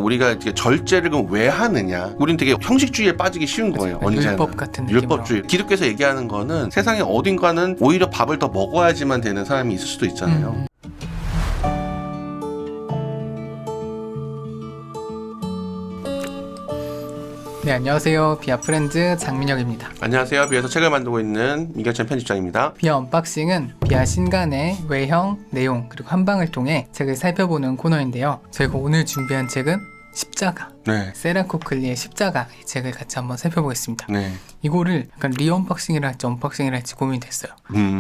우리가 이제 절제를 그럼 왜 하느냐? 우리는 되게 형식주의에 빠지기 쉬운 거예요. 언제나. 율법 같은 느낌으로. 율법주의. 기독교에서 얘기하는 거는 세상에 어딘가는 오히려 밥을 더 먹어야지만 되는 사람이 있을 수도 있잖아요. 네, 안녕하세요. 비아 프렌즈 장민혁입니다. 안녕하세요. 비아에서 책을 만들고 있는 민경찬 편집장입니다. 비아 언박싱은 비아 신간의 외형, 내용, 그리고 한방을 통해 책을 살펴보는 코너인데요. 저희가 오늘 준비한 책은 십자가, 네. 세라코클리의 십자가, 이 책을 같이 한번 살펴보겠습니다. 네. 이거를 약간 리언박싱이라 할지 언박싱이라 할지 고민됐어요.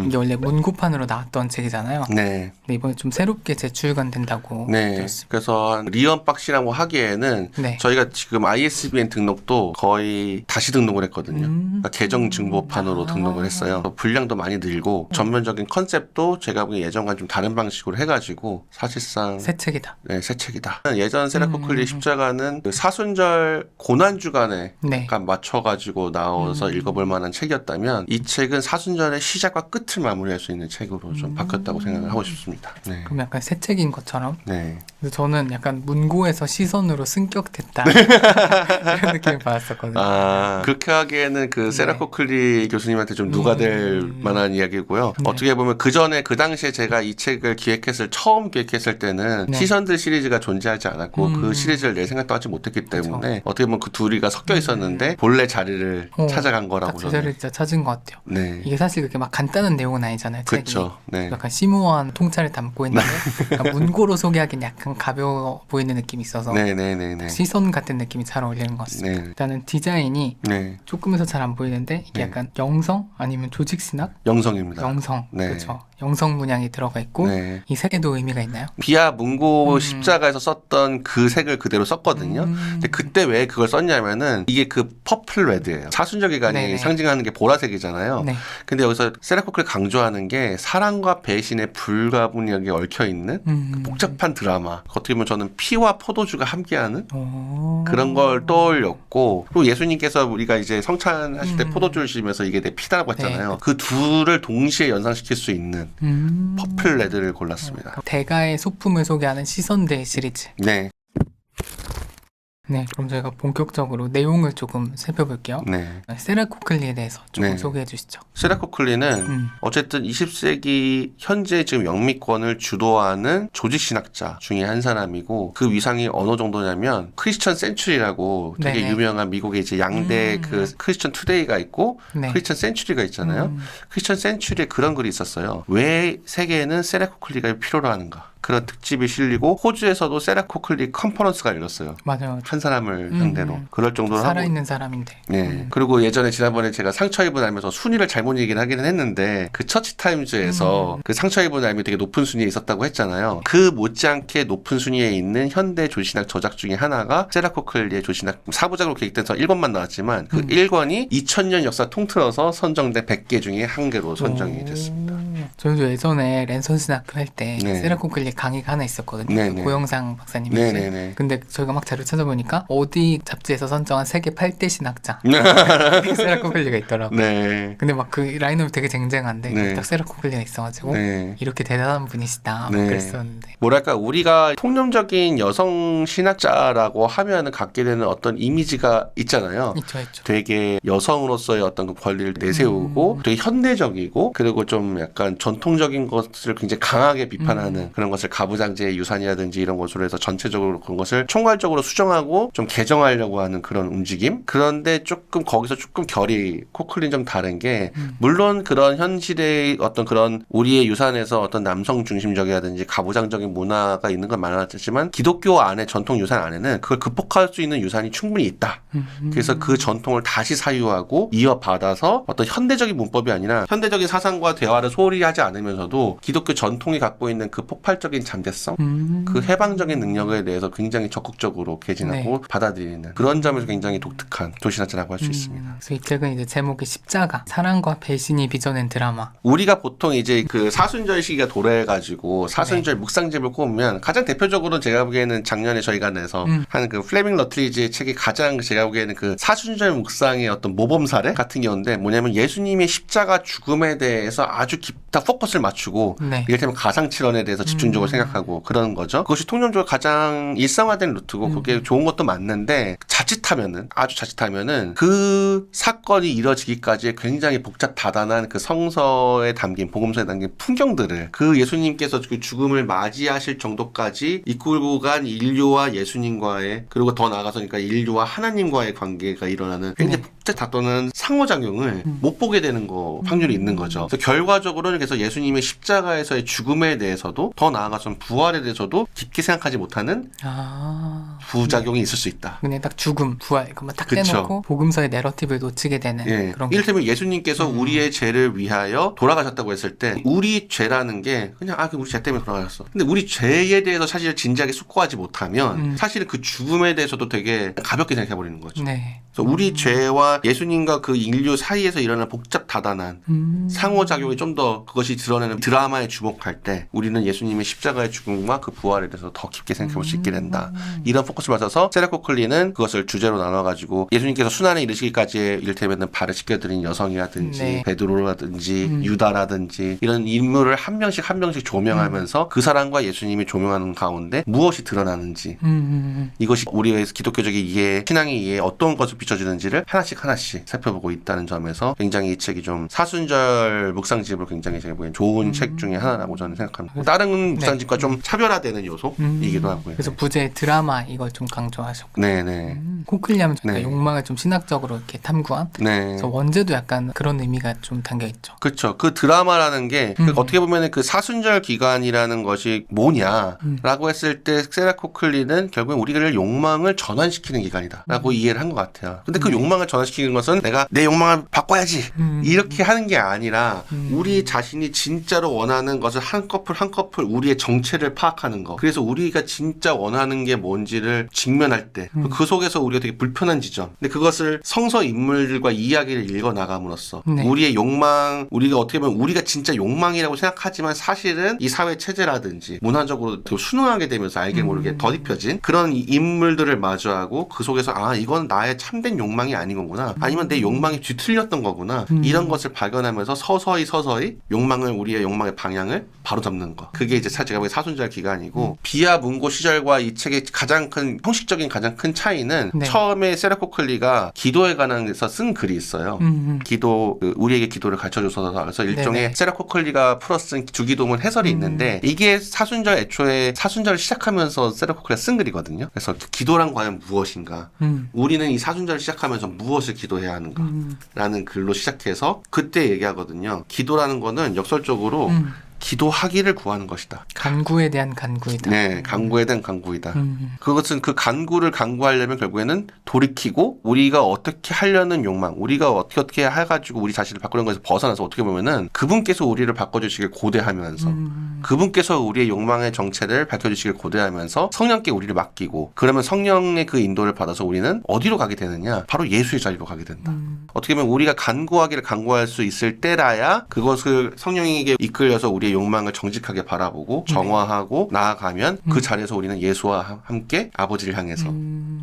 이게 원래 문고판으로 나왔던 책이잖아요. 네. 근데 이번에 좀 새롭게 재출간 된다고 네. 들었습니다. 그래서 리언박싱이라고 하기에는 네. 저희가 지금 ISBN 등록도 거의 다시 등록을 했거든요. 그러니까 계정 증보판으로 등록을 했어요. 분량도 많이 늘고 전면적인 컨셉도 제가 보기엔 예전과는 좀 다른 방식으로 해가지고 사실상 새 책이다. 네, 새 책이다. 예전 세라코클리 십자가는 그 사순절 고난주간에 네. 약간 맞춰가지고 나와서 읽어볼 만한 책이었다면 이 책은 사순절의 시작과 끝을 마무리할 수 있는 책으로 좀 바뀌었다고 생각을 하고 싶습니다. 네. 그럼 약간 새 책인 것처럼. 네. 근데 저는 약간 문고에서 시선으로 승격됐다 이런 느낌을 받았었거든요. 아, 그렇게 하기에는 그 세라코클리 교수님한테 좀 누가 될 만한 이야기고요. 네. 어떻게 보면 그 전에 그 당시에 제가 이 책을 처음 기획했을 때는 네. 시선들 시리즈가 존재하지 않았고 그 시리즈를 낼 생각도 하지 못했기 때문에 어떻게 보면 그 둘이가 섞여 있었는데 본래 자리를 찾아간 거라고 딱 제자리를 진짜 찾은 것 같아요. 네. 이게 사실 그렇게 막 간단한 내용은 아니잖아요. 그렇죠. 책이. 네. 약간 심오한 통찰을 담고 있는데 약간 문고로 소개하기엔 약간 가벼워 보이는 느낌이 있어서 네네네네. 시선 같은 느낌이 잘 어울리는 것 같습니다. 네. 일단은 디자인이 네. 조금에서 잘 안 보이는데 이게 네. 약간 영성 아니면 조직신학? 영성입니다. 영성. 네. 그렇죠. 영성 문양이 들어가 있고 네. 이 색에도 의미가 있나요? 비아 문고 십자가에서 썼던 그 색을 그대로 썼거든요. 근데 그때 왜 그걸 썼냐면은 이게 그 퍼플 레드예요. 사순절 기간이 네네. 상징하는 게 보라색이잖아요. 네. 근데 여기서 세라코클 강조하는 게 사랑과 배신의 불가분력이 얽혀 있는 복잡한 드라마. 어떻게 보면 저는 피와 포도주가 함께하는 오. 그런 걸 떠올렸고, 그리고 예수님께서 우리가 이제 성찬하실 때 포도주를 주시면서 이게 내 피다라고 했잖아요. 네. 그 둘을 동시에 연상시킬 수 있는 퍼플 레드를 골랐습니다. 대가의 소품을 소개하는 시선대 시리즈. 네, 네, 그럼 저희가 본격적으로 내용을 조금 살펴볼게요. 네. 세라코클리에 대해서 조금 네. 소개해 주시죠. 세라코클리는 어쨌든 20세기 현재 지금 영미권을 주도하는 조직신학자 중에 한 사람이고, 그 위상이 어느 정도냐면 크리스천 센츄리라고 되게 네네. 유명한 미국의 이제 양대 그 크리스천 투데이가 있고 네. 크리스천 센츄리가 있잖아요. 크리스천 센츄리에 그런 글이 있었어요. 왜 세계에는 세라코클리가 필요로 하는가? 그런 특집이 실리고 호주에서도 세라코클리 컨퍼런스가 열렸어요. 맞아요. 한 사람을 상대로. 그럴 정도로 하고. 살아있는 사람인데. 네. 그리고 예전에 지난번에 제가 상처 입은 알면서 순위를 잘못 얘기를 하기는 했는데 그 처치 타임즈에서 그 상처 입은 알이 되게 높은 순위에 있었다고 했잖아요. 그 못지않게 높은 순위에 있는 현대 조신학 저작 중에 하나가 세라코클리의 조신학 4부작으로 기획돼서 1권만 나왔지만 그 1권이 2000년 역사 통틀어서 선정된 100개 중에 한 개로 선정이 됐습니다. 저도 예전에 랜선 신학교 할 때 네. 세라코클리 강의가 하나 있었거든요. 네네. 고영상 박사님이. 네네네. 근데 저희가 막 자료 찾아보니까 어디 잡지에서 선정한 세계 8대 신학자 세라코클리가 있더라고요. 네. 근데 막 그 라인업이 되게 쟁쟁한데 네. 딱 세라코클리가 있어가지고 네. 이렇게 대단한 분이시다 네. 막 그랬었는데. 뭐랄까 우리가 통념적인 여성 신학자라고 하면은 갖게 되는 어떤 이미지가 있잖아요. 있죠. 되게 여성으로서의 어떤 그 권리를 내세우고 되게 현대적이고 그리고 좀 약간 전통적인 것을 굉장히 강하게 비판하는 그런 것을 가부장제의 유산이라든지 이런 것으로 해서 전체적으로 그런 것을 총괄적으로 수정하고 좀 개정하려고 하는 그런 움직임. 그런데 조금 거기서 조금 결이 코클린 좀 다른 게 물론 그런 현실의 어떤 그런 우리의 유산에서 어떤 남성 중심적이라든지 가부장적인 문화가 있는 건 많았지만 기독교 안에 전통 유산 안에는 그걸 극복할 수 있는 유산이 충분히 있다. 그래서 그 전통을 다시 사유하고 이어받아서 어떤 현대적인 문법이 아니라 현대적인 사상과 대화를 소홀히 하지 않으면서도 기독교 전통이 갖고 있는 그 폭발적인 잠재성, 그 해방적인 능력에 대해서 굉장히 적극적으로 개진하고 받아들이는 그런 점에서 굉장히 독특한 조신학자라고 할 수 있습니다. 그래서 이 책은 이제 제목이 십자가, 사랑과 배신이 빚어낸 드라마. 우리가 보통 이제 그 사순절 시기가 도래해가지고 사순절 묵상집을 꼽으면 가장 대표적으로는 제가 보기에는 작년에 저희가 내서 하는 그 플레밍 러트리지의 책이 가장 제가 보기에는 그 사순절 묵상의 어떤 모범 사례 같은 경우인데 뭐냐면 예수님의 십자가 죽음에 대해서 아주 다 포커스를 맞추고 네. 이를테면 가상칠언에 대해서 집중적으로 생각하고 그런 거죠. 그것이 통념적으로 가장 일상화된 루트고 그게 좋은 것도 맞는데 아주 자칫하면은 그 사건이 이뤄지기까지 굉장히 복잡 다단한 그 성서에 담긴 복음서에 담긴 풍경들을 그 예수님께서 그 죽음을 맞이하실 정도까지 이끌고 간 인류와 예수님과의 그리고 더 나아가서니까 인류와 하나님과의 관계가 일어나는 굉장히 복잡 다단한 상호작용을 못 보게 되는 거 확률이 있는 거죠. 그래서 결과적으로는 그래서 예수님의 십자가에서의 죽음에 대해서도 더 나아가서는 부활에 대해서도 깊게 생각하지 못하는 부작용이 있을 수 있다. 그냥 딱 죽음, 부활 이것만 딱 그쵸. 떼놓고 복음서의 내러티브를 놓치게 되는 예. 그런 게. 이를테면 예수님께서 우리의 죄를 위하여 돌아가셨다고 했을 때 우리 죄라는 게 그냥 우리 죄 때문에 돌아가셨어. 근데 우리 죄에 대해서 사실 진지하게 숙고하지 못하면 사실은 그 죽음에 대해서도 되게 가볍게 생각해버리는 거죠. 네. 그래서 우리 죄와 예수님과 그 인류 사이에서 일어나는 복잡 다단한 상호작용이 좀 더 그것이 드러내는 드라마에 주목할 때 우리는 예수님의 십자가의 죽음과 그 부활에 대해서 더 깊게 생각해볼 수 있게 된다. 이런 포커스를 맞춰서 세레코클리는 그것을 주제로 나눠가지고 예수님께서 순환에 이르시기까지 이를테면 발을 씻겨드린 여성이라든지 네. 베드로라든지 유다라든지 이런 인물을 한 명씩 조명하면서 그 사람과 예수님이 조명하는 가운데 무엇이 드러나는지 이것이 우리의 기독교적인 이해, 신앙의 이해에 어떤 것을 비춰주는지를 하나씩 살펴보고 있다는 점에서 굉장히 이 책이 좀 사순절 묵상집을 굉장히 제가 보기엔 좋은 책 중에 하나라고 저는 생각합니다. 다른 묵상집과 좀 차별화되는 요소이기도 하고요. 그래서 부제 드라마 이걸 좀 강조하셨고. 네네. 코클리 하면 네. 욕망을 좀 신학적으로 이렇게 탐구한. 네. 그래서 원제도 약간 그런 의미가 좀 담겨 있죠. 그렇죠. 그 드라마라는 게 어떻게 보면 그 사순절 기간이라는 것이 뭐냐라고 했을 때 세라코클리는 결국엔 우리를 욕망을 전환시키는 기간이다라고 이해를 한 것 같아요. 근데 그 욕망을 전환시키는 것은 내가 내 욕망을 바꿔야지 이렇게 하는 게 아니라 우리 자신이 진짜로 원하는 것을 한 커플 우리의 정체를 파악하는 거. 그래서 우리가 진짜 원하는 게 뭔지를 직면할 때 그 속에서 우리가 되게 불편한 지점. 근데 그것을 성서 인물들과 이야기를 읽어 나감으로써 네. 우리의 욕망, 우리가 어떻게 보면 우리가 진짜 욕망이라고 생각하지만 사실은 이 사회 체제라든지 문화적으로 되게 순응하게 되면서 알게 모르게 덧입혀진 그런 인물들을 마주하고 그 속에서 이건 나의 참된 욕망이 아닌 거구나. 아니면 내 욕망이 뒤틀렸던 거구나. 이런 것을 발견하면서 서서히 욕망을 우리의 욕망의 방향을 바로 잡는 거. 그게 이제 제가 보기엔 사순절 기간이고 비아 문고 시절과 이 책의 가장 큰 형식적인 가장 큰 차이는 네. 처음에 세라코클리가 기도에 관해서 쓴 글이 있어요. 기도 우리에게 기도를 가르쳐줘서 그래서 일종의 네네. 세라코클리가 풀어 쓴 주기도문 해설이 있는데 이게 사순절 애초에 사순절을 시작하면서 세라코클리가 쓴 글이거든요. 그래서 기도란 과연 무엇인가? 우리는 이 사순절을 시작하면서 무엇을 기도해야 하는가? 라는 글로 시작해서 그때 얘기하거든요. 기도라는 거는 역설적으로 기도하기를 구하는 것이다. 간구에 대한 간구이다. 네, 간구에 대한 간구이다. 그것은 그 간구를 간구하려면 결국에는 돌이키고 우리가 어떻게 하려는 욕망, 우리가 어떻게 해가지고 우리 자신을 바꾸는 것에서 벗어나서 어떻게 보면은 그분께서 우리를 바꿔주시길 고대하면서 그분께서 우리의 욕망의 정체를 밝혀주시길 고대하면서 성령께 우리를 맡기고 그러면 성령의 그 인도를 받아서 우리는 어디로 가게 되느냐? 바로 예수의 자리로 가게 된다. 어떻게 보면 우리가 간구하기를 간구할 수 있을 때라야 그것을 성령에게 이끌려서 우리의 욕망을 정직하게 바라보고 정화하고 나아가면 그 자리에서 우리는 예수와 함께 아버지를 향해서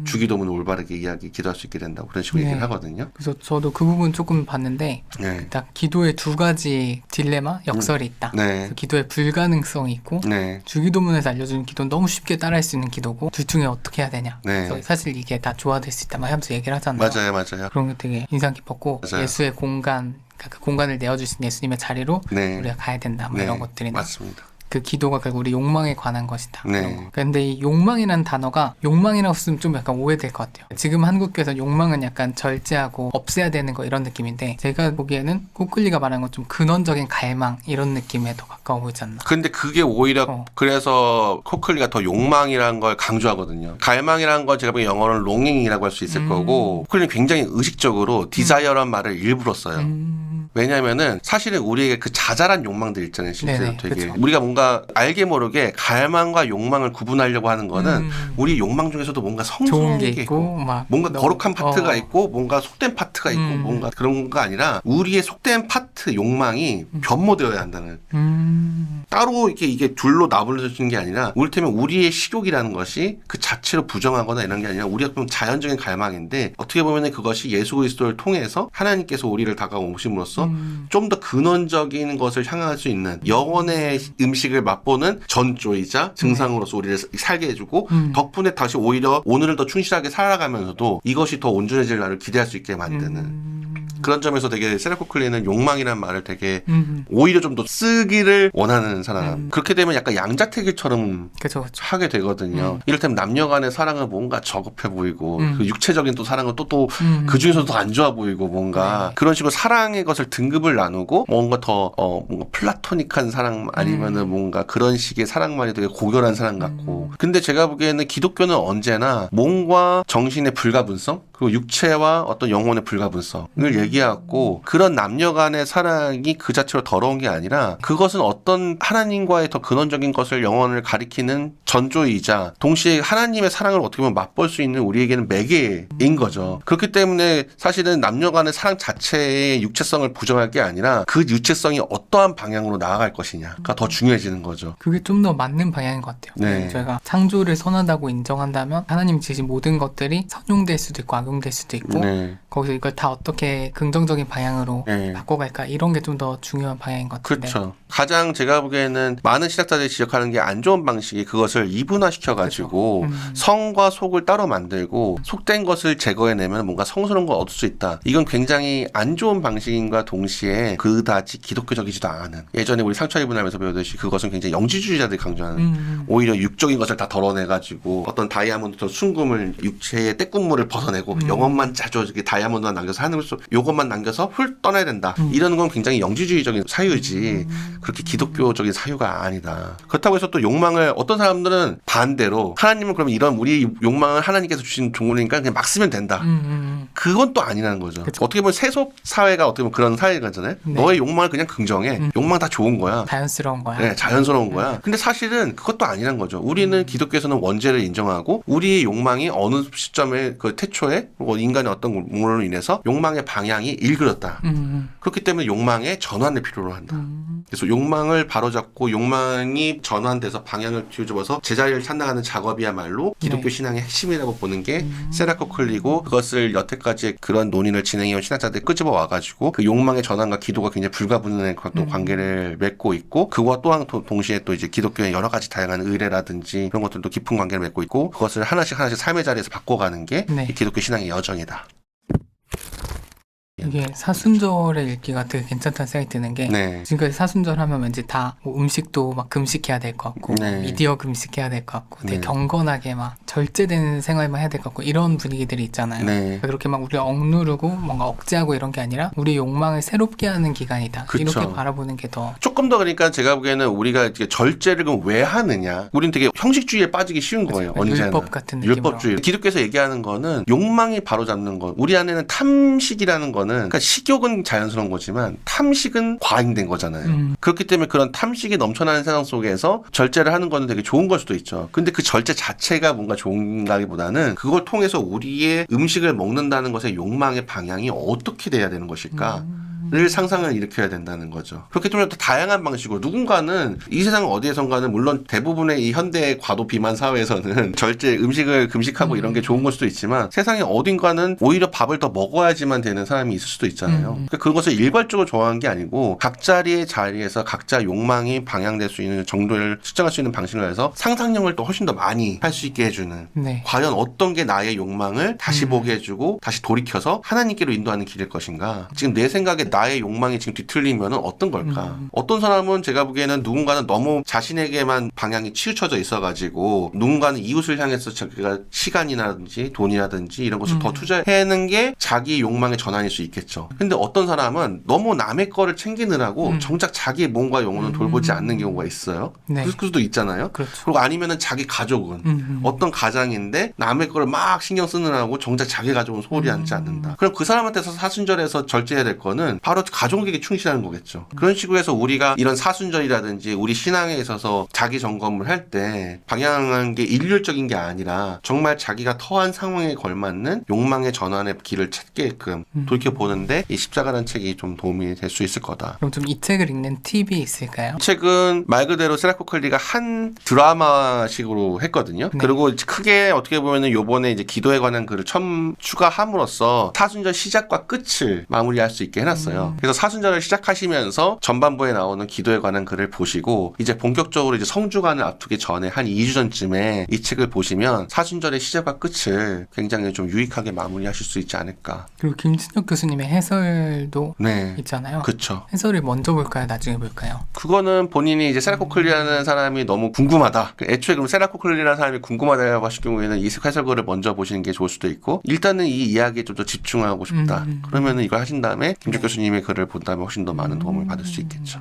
주기도문을 올바르게 기도할 수 있게 된다고 그런 식으로 네. 얘기를 하거든요. 그래서 저도 그 부분 조금 봤는데 네. 딱 기도에 두 가지 딜레마, 역설이 있다. 네. 그래서 기도의 불가능성이 있고 네. 주기도문에서 알려주는 기도는 너무 쉽게 따라할 수 있는 기도고 둘 중에 어떻게 해야 되냐. 네. 그래서 사실 이게 다 조화될 수 있다 막 하면서 얘기를 하잖아요. 맞아요. 그런 게 되게 인상 깊었고 맞아요. 예수의 공간, 그러니까 그 공간을 내어주신 예수님의 자리로 네. 우리가 가야 된다. 뭐 네. 이런 것들이나 맞습니다. 그 기도가 결국 우리 욕망에 관한 것이다. 네. 그런 거. 근데 이 욕망이라는 단어가 욕망이라고 쓰면 좀 약간 오해될 것 같아요. 지금 한국교회에서 욕망은 약간 절제하고 없애야 되는 거 이런 느낌인데 제가 보기에는 코클리가 말하는 건 좀 근원적인 갈망 이런 느낌에 더 가까워 보이지 않나. 근데 그게 오히려 그래서 코클리가 더 욕망이라는 걸 강조하거든요. 갈망이라는 건 제가 보기엔 영어로는 롱잉이라고 할 수 있을 거고 코클리는 굉장히 의식적으로 디자이어란 말을 일부러 써요. 왜냐면은 사실은 우리에게 그 자잘한 욕망들 있잖아요. 실제로 네네, 되게 그쵸. 우리가 뭔가 알게 모르게 갈망과 욕망을 구분하려고 하는 거는 우리 욕망 중에서도 뭔가 좋은 성스러운 게 게 있고 막 뭔가 너무- 거룩한 파트가 있고 뭔가 속된 파트가 있고 뭔가 그런 거 아니라 우리의 속된 파트 욕망이 변모되어야 한다는 따로 이게 둘로 나불러지는 게 아니라 이를테면 우리의 식욕이라는 것이 그 자체로 부정하거나 이런 게 아니라 우리가 보면 자연적인 갈망인데 어떻게 보면 그것이 예수 그리스도를 통해서 하나님께서 우리를 다가오심으로써 넘어서서 좀 더 근원적인 것을 향할 수 있는 영혼의 음식을 맛보는 전조이자 증상으로서 우리를 살게 해주고 덕분에 다시 오히려 오늘을 더 충실하게 살아가면서도 이것이 더 온전해질 날을 기대할 수 있게 만드는 그런 점에서 되게 세라코 클리는 욕망이라는 말을 되게 오히려 좀 더 쓰기를 원하는 사람. 그렇게 되면 약간 양자택일처럼 그쵸. 하게 되거든요. 이를테면 남녀 간의 사랑은 뭔가 저급해 보이고 그 육체적인 또 사랑은 또 그 중에서도 더 안 좋아 보이고 뭔가 그런 식으로 사랑의 것을 등급을 나누고 뭔가 더 뭔가 플라토닉한 사랑 아니면은 뭔가 그런 식의 사랑만이 되게 고결한 사랑 같고 근데 제가 보기에는 기독교는 언제나 몸과 정신의 불가분성 그리고 육체와 어떤 영혼의 불가분성을 얘기하고 그런 남녀 간의 사랑이 그 자체로 더러운 게 아니라 그것은 어떤 하나님과의 더 근원적인 것을 영혼을 가리키는 전조이자 동시에 하나님의 사랑을 어떻게 보면 맛볼 수 있는 우리에게는 매개인 거죠. 그렇기 때문에 사실은 남녀 간의 사랑 자체의 육체성을 부정할 게 아니라 그 육체성이 어떠한 방향으로 나아갈 것이냐가 더 중요해지는 거죠. 그게 좀 더 맞는 방향인 것 같아요. 네. 저희가 창조를 선하다고 인정한다면 하나님 지으신 모든 것들이 선용될 수도 있고 악용될 수도 있고 네. 거기서 이걸 다 어떻게 긍정적인 방향으로 네. 바꿔갈까 이런 게 좀 더 중요한 방향인 것 같은데 그렇죠. 가장 제가 보기에는 많은 신학자들이 지적하는 게 안 좋은 방식이 그것을 이분화시켜가지고 성과 속을 따로 만들고 속된 것을 제거해내면 뭔가 성스러운 걸 얻을 수 있다. 이건 굉장히 안 좋은 방식인과 동시에 그다지 기독교적이지도 않은 예전에 우리 상처 이분하면서 배우듯이 그것은 굉장히 영지주의자들이 강조하는 오히려 육적인 것을 다 덜어내가지고 어떤 다이아몬드 순금을 육체의 때국물을 벗어내고 영혼만 짜줘 다이아몬드만 남겨서 하는 걸 요것만 남겨서 훌 떠나야 된다. 이런 건 굉장히 영지주의적인 사유이지 그렇게 기독교적인 사유가 아니다. 그렇다고 해서 또 욕망을 어떤 사람들은 반대로 하나님은 그러면 이런 우리 욕망을 하나님께서 주신 종물이니까 그냥 막 쓰면 된다. 그건 또 아니라는 거죠. 그쵸. 어떻게 보면 세속 사회가 어떻게 보면 그런 사회가잖아요. 네. 너의 욕망을 그냥 긍정해. 욕망 다 좋은 거야. 자연스러운 거야. 네, 자연스러운 거야. 근데 사실은 그것도 아니란 거죠. 우리는 기독교에서는 원죄를 인정하고 우리의 욕망이 어느 시점에 그 태초에 인간의 어떤 공로로 인해서 욕망의 방향이 일그렸다. 그렇기 때문에 욕망의 전환을 필요로 한다. 그래서 욕망을 바로잡고 욕망이 전환돼서 방향을 뒤집어서 제자리를 찾나가는 작업이야말로 기독교 신앙의 핵심이라고 보는 게 세라코 클리고 그것을 여태까지 그런 논의를 진행해온 신학자들이 끄집어 와가지고 그 욕망의 전환과 기도가 굉장히 불가분의 또 관계를 맺고 있고 그와 또한 동시에 또 이제 기독교의 여러 가지 다양한 의례라든지 그런 것들도 깊은 관계를 맺고 있고 그것을 하나씩 삶의 자리에서 바꿔가는 게 네. 이 기독교 신앙의 여정이다. 이게 사순절의 읽기가 되게 괜찮다는 생각이 드는 게 네. 지금까지 사순절 하면 왠지 다 뭐 음식도 막 금식해야 될 것 같고 네. 미디어 금식해야 될 것 같고 되게 네. 경건하게 막 절제된 생활만 해야 될 것 같고 이런 분위기들이 있잖아요. 네. 그렇게 막 우리가 억누르고 뭔가 억제하고 이런 게 아니라 우리 욕망을 새롭게 하는 기간이다. 그쵸. 이렇게 바라보는 게 더 조금 더 그러니까 제가 보기에는 우리가 이렇게 절제를 그럼 왜 하느냐? 우리는 되게 형식주의에 빠지기 쉬운 거예요. 언제나. 율법 같은 느낌으로. 율법주의. 기독교에서 얘기하는 거는 욕망이 바로잡는 것. 우리 안에는 탐식이라는 거는 그러니까 식욕은 자연스러운 거지만 탐식은 과잉된 거잖아요. 그렇기 때문에 그런 탐식이 넘쳐나는 세상 속에서 절제를 하는 거는 되게 좋은 걸 수도 있죠. 근데 그 절제 자체가 뭔가 좋은가기보다는 그걸 통해서 우리의 음식을 먹는다는 것의 욕망의 방향이 어떻게 돼야 되는 것일까? 를 상상을 일으켜야 된다는 거죠. 그렇기 때문에 또 다양한 방식으로 누군가는 이 세상 어디에선가는 물론 대부분의 이 현대 과도 비만 사회에서는 절제 음식을 금식하고 이런 게 좋은 걸 수도 있지만 세상에 어딘가는 오히려 밥을 더 먹어야지만 되는 사람이 있을 수도 있잖아요. 그러니까 그것을 일괄적으로 좋아하는 게 아니고 각자리의 자리에서 각자 욕망이 방향될 수 있는 정도를 측정할 수 있는 방식을 해서 상상력을 또 훨씬 더 많이 할 수 있게 해주는 네. 과연 어떤 게 나의 욕망을 다시 보게 해주고 다시 돌이켜서 하나님께로 인도하는 길일 것인가. 지금 내 생각에 나의 욕망이 지금 뒤틀리면 어떤 걸까? 어떤 사람은 제가 보기에는 누군가는 너무 자신에게만 방향이 치우쳐져 있어가지고 누군가는 이웃을 향해서 자기가 시간이라든지 돈이라든지 이런 것을 더 투자하는 게 자기 욕망의 전환일 수 있겠죠. 근데 어떤 사람은 너무 남의 거를 챙기느라고 정작 자기의 몸과 영혼을 돌보지 않는 경우가 있어요. 네. 그럴 수도 있잖아요. 그렇죠. 그리고 아니면은 자기 가족은 어떤 가장인데 남의 거를 막 신경 쓰느라고 정작 자기 가족은 소홀히 하지 않는다. 그럼 그 사람한테서 사순절에서 절제해야 될 거는 바로 가족에게 충실하는 거겠죠. 그런 식으로 해서 우리가 이런 사순절이라든지 우리 신앙에 있어서 자기 점검을 할 때 방향한 게 일률적인 게 아니라 정말 자기가 터한 상황에 걸맞는 욕망의 전환의 길을 찾게끔 돌이켜보는데 이 십자가라는 책이 좀 도움이 될 수 있을 거다. 그럼 좀 이 책을 읽는 팁이 있을까요? 이 책은 말 그대로 세라코 클리가 한 드라마식으로 했거든요. 네. 그리고 크게 어떻게 보면은 요번에 이제 기도에 관한 글을 처음 추가함으로써 사순절 시작과 끝을 마무리할 수 있게 해놨어요. 거예요. 그래서 사순절을 시작하시면서 전반부에 나오는 기도에 관한 글을 보시고 이제 본격적으로 이제 성주간을 앞두기 전에 한 2주 전쯤에 이 책을 보시면 사순절의 시작과 끝을 굉장히 좀 유익하게 마무리하실 수 있지 않을까. 그리고 김진혁 교수님의 해설도 네. 있잖아요. 그쵸. 해설을 먼저 볼까요? 나중에 볼까요? 그거는 본인이 이제 세라코클리라는 사람이 너무 궁금하다. 애초에 그럼 세라코클리라는 사람이 궁금하다고 하실 경우에는 이 해설글을 먼저 보시는 게 좋을 수도 있고 일단은 이 이야기에 좀 더 집중하고 싶다. 그러면은 이걸 하신 다음에 김진혁 교수님의 글을 본 다음에 훨씬 더 많은 도움을 받을 수 있겠죠.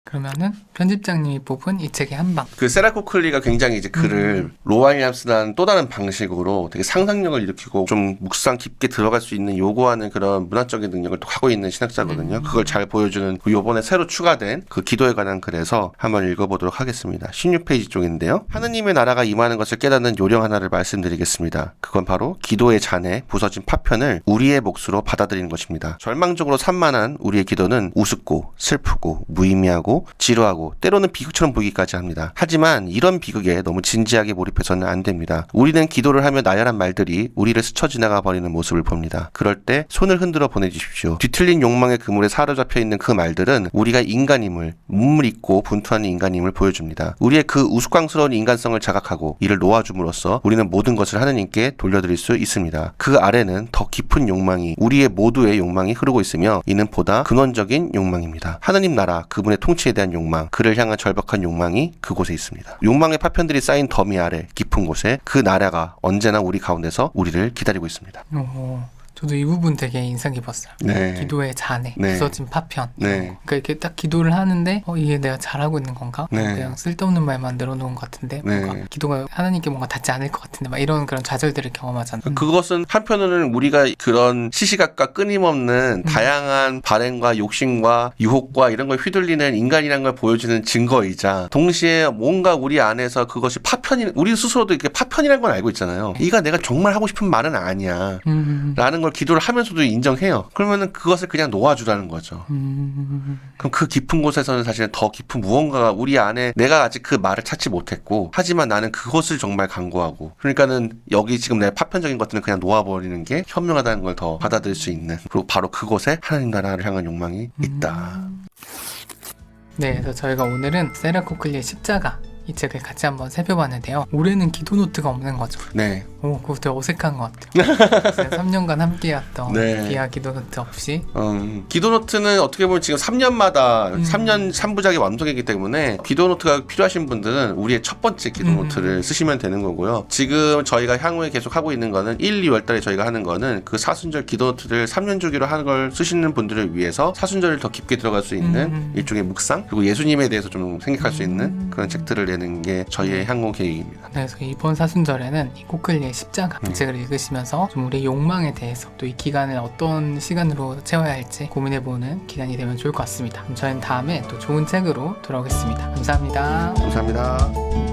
그러면은 편집장님이 뽑은 이 책의 한방. 그 세라코클리가 굉장히 이제 글을 로아이암스라는 또 다른 방식으로 되게 상상력을 일으키고 좀 묵상 깊게 들어갈 수 있는 요구하는 그런 문화적인 능력을 또 하고 있는 신학자거든요. 그걸 잘 보여주는 그 요번에 새로 추가된 그 기도에 관한 글에서 한번 읽어보도록 하겠습니다. 16페이지 쪽인데요. 하느님의 나라가 임하는 것을 깨닫는 요령 하나를 말씀드리겠습니다. 그건 바로 기도의 잔에 부서진 파편을 우리의 몫으로 받아들이는 것입니다. 절망적으로 산만한 우리의 기도는 우습고 슬프고 무의미하고 지루하고 때로는 비극처럼 보이기까지 합니다. 하지만 이런 비극에 너무 진지하게 몰입해서는 안 됩니다. 우리는 기도를 하며 나열한 말들이 우리를 스쳐 지나가 버리는 모습을 봅니다. 그럴 때 손을 흔들어 보내주십시오. 뒤틀린 욕망의 그물에 사로잡혀 있는 그 말들은 우리가 인간임을, 문물 있고 분투하는 인간임을 보여줍니다. 우리의 그 우스꽝스러운 인간성을 자각하고 이를 놓아줌으로써 우리는 모든 것을 하느님께 돌려드릴 수 있습니다. 그 아래는 더 깊은 욕망이, 우리의 모두의 욕망이 흐르고 있으며 이는 보다 근원적인 욕망입니다. 하느님 나라, 그분의 통치에 대한 욕망, 그를 향한 절박한 욕망이 그곳에 있습니다. 욕망의 파편들이 쌓인 더미 아래 깊은 곳에 그 나라가 언제나 우리 가운데서 우리를 기다리고 있습니다. 저도 이 부분 되게 인상 깊었어요. 네. 기도의 잔에 네. 부서진 파편. 네. 그러니까 이렇게 딱 기도를 하는데 이게 내가 잘하고 있는 건가? 네. 그냥 쓸데없는 말만 늘어놓은 것 같은데 네. 뭔가 기도가 하나님께 뭔가 닿지 않을 것 같은데 막 이런 그런 좌절들을 경험하잖아요. 그것은 한편으로는 우리가 그런 시시각각 끊임없는 다양한 발행과 욕심과 유혹과 이런 걸 휘둘리는 인간이라는 걸 보여주는 증거이자 동시에 뭔가 우리 안에서 그것이 파편이, 우리 스스로도 이렇게 파편이라는 걸 알고 있잖아요. 이가 내가 정말 하고 싶은 말은 아니야 라는 걸 기도를 하면서도 인정해요. 그러면은 그것을 그냥 놓아주라는 거죠. 그럼 그 깊은 곳에서는 사실은 더 깊은 무언가가 우리 안에, 내가 아직 그 말을 찾지 못했고 하지만 나는 그것을 정말 간구하고, 그러니까는 여기 지금 내 파편적인 것들은 그냥 놓아버리는 게 현명하다는 걸 더 받아들일 수 있는, 그리고 바로 그곳에 하나님 나라를 향한 욕망이 있다. 네, 그래서 저희가 오늘은 세라코클리의 십자가 이 책을 같이 한번 살펴봤는데요. 올해는 기도 노트가 없는 거죠. 네. 그거 되게 어색한 것 같아요. 3년간 함께했던 네. 기아 기도 노트 없이. 기도노트는 어떻게 보면 지금 3년마다 3년 3부작이 완성이기 때문에 기도노트가 필요하신 분들은 우리의 첫 번째 기도노트를 쓰시면 되는 거고요. 지금 저희가 향후에 계속 하고 있는 거는 1, 2월 달에 저희가 하는 거는 그 사순절 기도노트를 3년 주기로 하는 걸 쓰시는 분들을 위해서 사순절을 더 깊게 들어갈 수 있는 일종의 묵상, 그리고 예수님에 대해서 좀 생각할 수 있는 그런 책들을 내는 게 저희의 향후 계획입니다. 네, 그래서 이번 사순절에는 이 코클리의 십자가 이 책을 읽으시면서 좀 우리의 욕망에 대해서 또 이 기간을 어떤 시간으로 채워야 할지 고민해보는 기간이 되면 좋을 것 같습니다. 그럼 저희는 다음에 또 좋은 책으로 돌아오겠습니다. 감사합니다. 감사합니다.